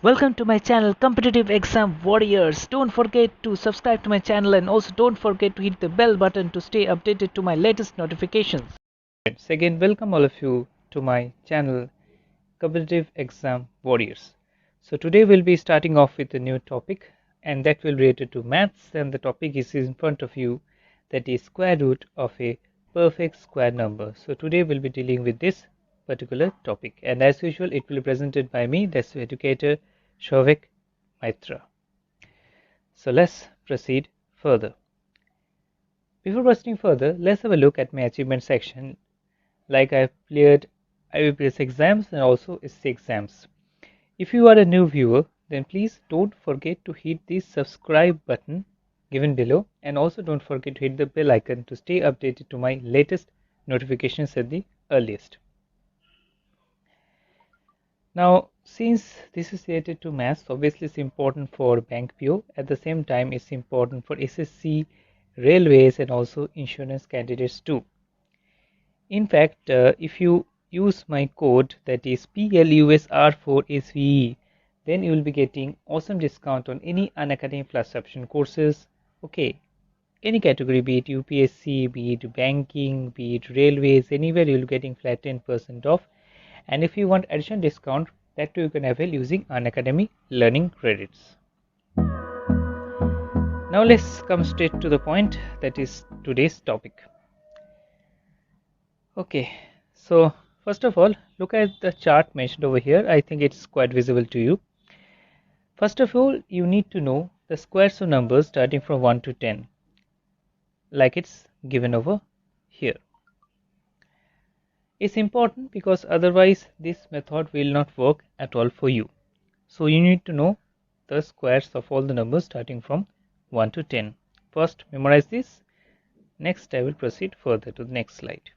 Welcome to my channel Competitive Exam Warriors. Don't forget to subscribe to my channel and also don't forget to hit the bell button to stay updated to my latest notifications. Again, welcome all of you to my channel Competitive Exam Warriors. So today we'll be starting off with a new topic and that will be related to maths, and the topic is in front of you, that is square root of a perfect square number. So today we'll be dealing with this particular topic, and as usual it will be presented by me, that's educator Shouvik Maitra. So let's proceed further. Before proceeding further, let's have a look at my achievement section. Like I've cleared IBPS exams and also SC exams. If you are a new viewer, then please don't forget to hit the subscribe button given below, and also don't forget to hit the bell icon to stay updated to my latest notifications at the earliest. Now, since this is related to maths, obviously it's important for bank PO. At the same time, it's important for SSC, railways, and also insurance candidates too. In fact, if you use my code, that is PLUSR4SVE, then you will be getting awesome discount on any Unacademy Plus option courses. Okay, any category, be it UPSC, be it banking, be it railways, anywhere you will be getting flat 10% off. And if you want additional discount, that too you can avail using Unacademy learning credits. Now let's come straight to the point, that is today's topic. Okay, so first of all, look at the chart mentioned over here. I think it's quite visible to you. First of all, you need to know the squares of numbers starting from 1 to 10, like it's given over here. It's important because otherwise this method will not work at all for you. So you need to know the squares of all the numbers starting from 1 to 10. First, memorize this. Next, I will proceed further to the next slide.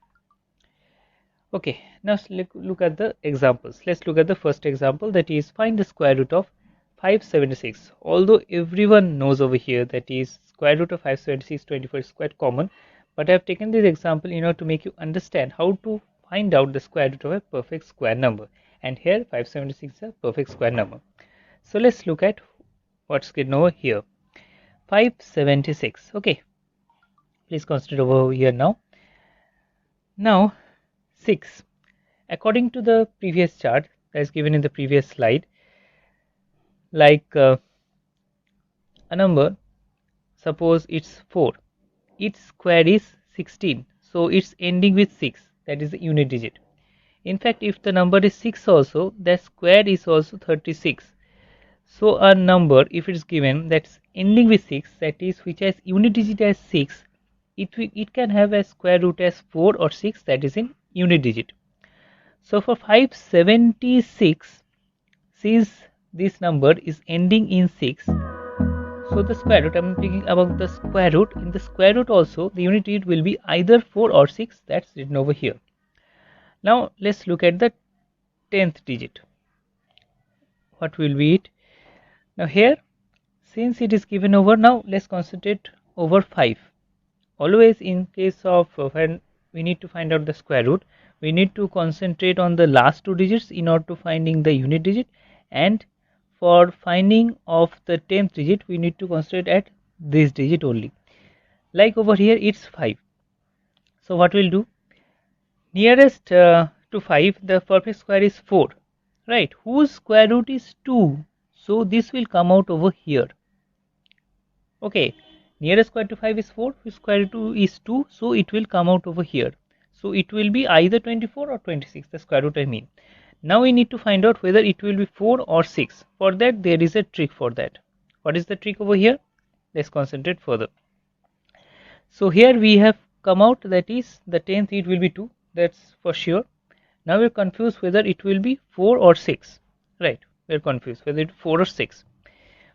Okay, now look at the examples. Let's look at the first example, that is find the square root of 576. Although everyone knows over here that is square root of 576, 24 is quite common, but I have taken this example in order to make you understand how to find out the square root of a perfect square number. And here 576 is a perfect square number. So let's look at what's given over here. 576. Okay, please consider over here now. Now 6. According to the previous chart that is given in the previous slide, like a number, suppose it's 4, its square is 16, so it's ending with 6, that is the unit digit. In fact, if the number is 6 also, the square is also 36. So a number, if it is given that's ending with 6, that is which has unit digit as 6, it can have a square root as 4 or 6, that is in unit digit. So for 576, since this number is ending in 6, so the square root, I am thinking about the square root. In the square root also, the unit digit will be either 4 or 6, that's written over here. Now let's look at the 10th digit. What will be it? Now here, since it is given over, now let's concentrate over 5. Always in case of when we need to find out the square root, we need to concentrate on the last 2 digits in order to finding the unit digit, and for finding of the 10th digit we need to concentrate at this digit only. Like over here it's 5. So what we'll do, nearest to 5, the perfect square is 4, right, whose square root is 2, so this will come out over here. Okay, nearest square to 5 is 4, whose square root is 2, so it will come out over here. So it will be either 24 or 26, the square root I mean. Now we need to find out whether it will be 4 or 6. For that there is a trick for that. What is the trick over here? Let's concentrate further. So here we have come out, that is the 10th it will be 2, that's for sure. Now we are confused whether it will be 4 or 6, right, we are confused whether it is 4 or 6.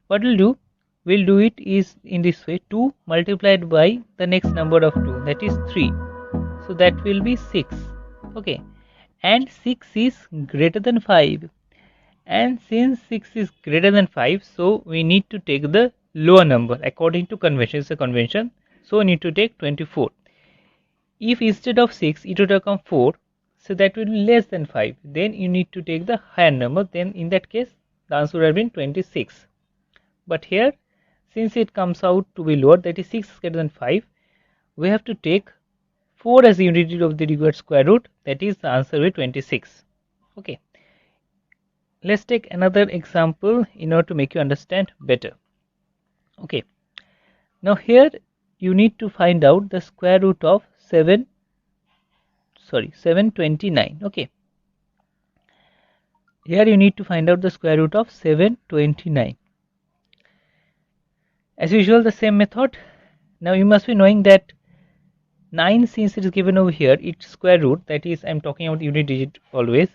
What we'll do, we'll do it is in this way, 2 multiplied by the next number of 2, that is 3, so that will be 6. Okay, and 6 is greater than 5, and since 6 is greater than 5, so we need to take the lower number according to convention. It's a convention, so we need to take 24. If instead of 6 it would have come 4, so that will be less than 5, then you need to take the higher number, then in that case the answer would have been 26. But here, since it comes out to be lower, that is 6 is greater than 5, we have to take 4 as the unit of the required square root, that is the answer will be 26. Okay. Let's take another example in order to make you understand better. Okay. Now here you need to find out the square root of 729. Okay. Here you need to find out the square root of 729. As usual, the same method. Now you must be knowing that 9, since it is given over here, its square root, that is, I am talking about unit digit always,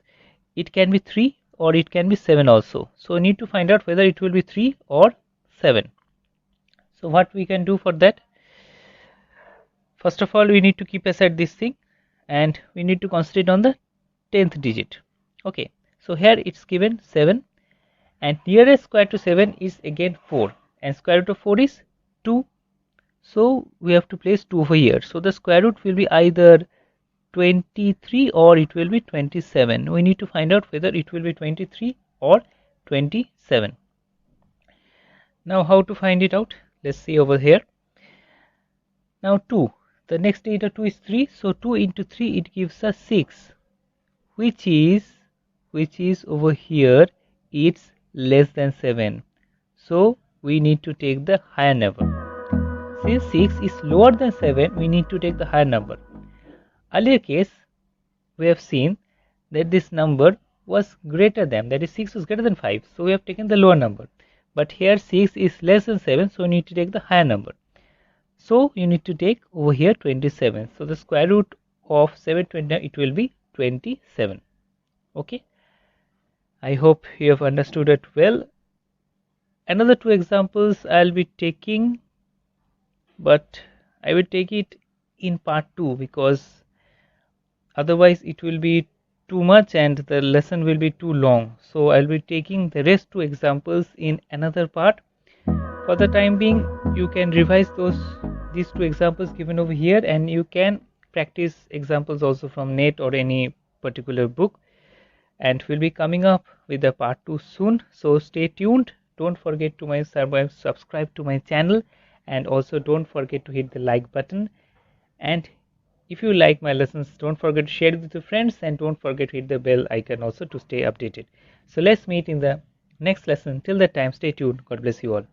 it can be 3 or it can be 7 also. So we need to find out whether it will be 3 or 7. So what we can do for that? First of all, we need to keep aside this thing and we need to concentrate on the 10th digit. Okay, so here it's given 7 and nearest square to 7 is again 4 and square root of 4 is 2. So we have to place 2 over here. So the square root will be either 23 or it will be 27. We need to find out whether it will be 23 or 27. Now how to find it out? Let's see over here. Now 2. The next digit of 2 is 3. So 2 into 3 it gives us 6, which is over here it's less than 7. So we need to take the higher number. Since 6 is lower than 7, we need to take the higher number. Earlier case, we have seen that this number was greater than, that is 6 was greater than 5. So we have taken the lower number. But here 6 is less than 7, so we need to take the higher number. So you need to take over here 27. So the square root of 729, it will be 27. Okay. I hope you have understood it well. Another 2 examples I'll be taking, but I will take it in part 2 because otherwise it will be too much and the lesson will be too long. So I'll be taking the rest 2 examples in another part. For the time being, you can revise these 2 examples given over here and you can practice examples also from net or any particular book, and we'll be coming up with the part 2 soon. So stay tuned. Don't forget to subscribe to my channel and also don't forget to hit the like button. And if you like my lessons, don't forget to share it with your friends and don't forget to hit the bell icon also to stay updated. So let's meet in the next lesson. Till that time, stay tuned. God bless you all.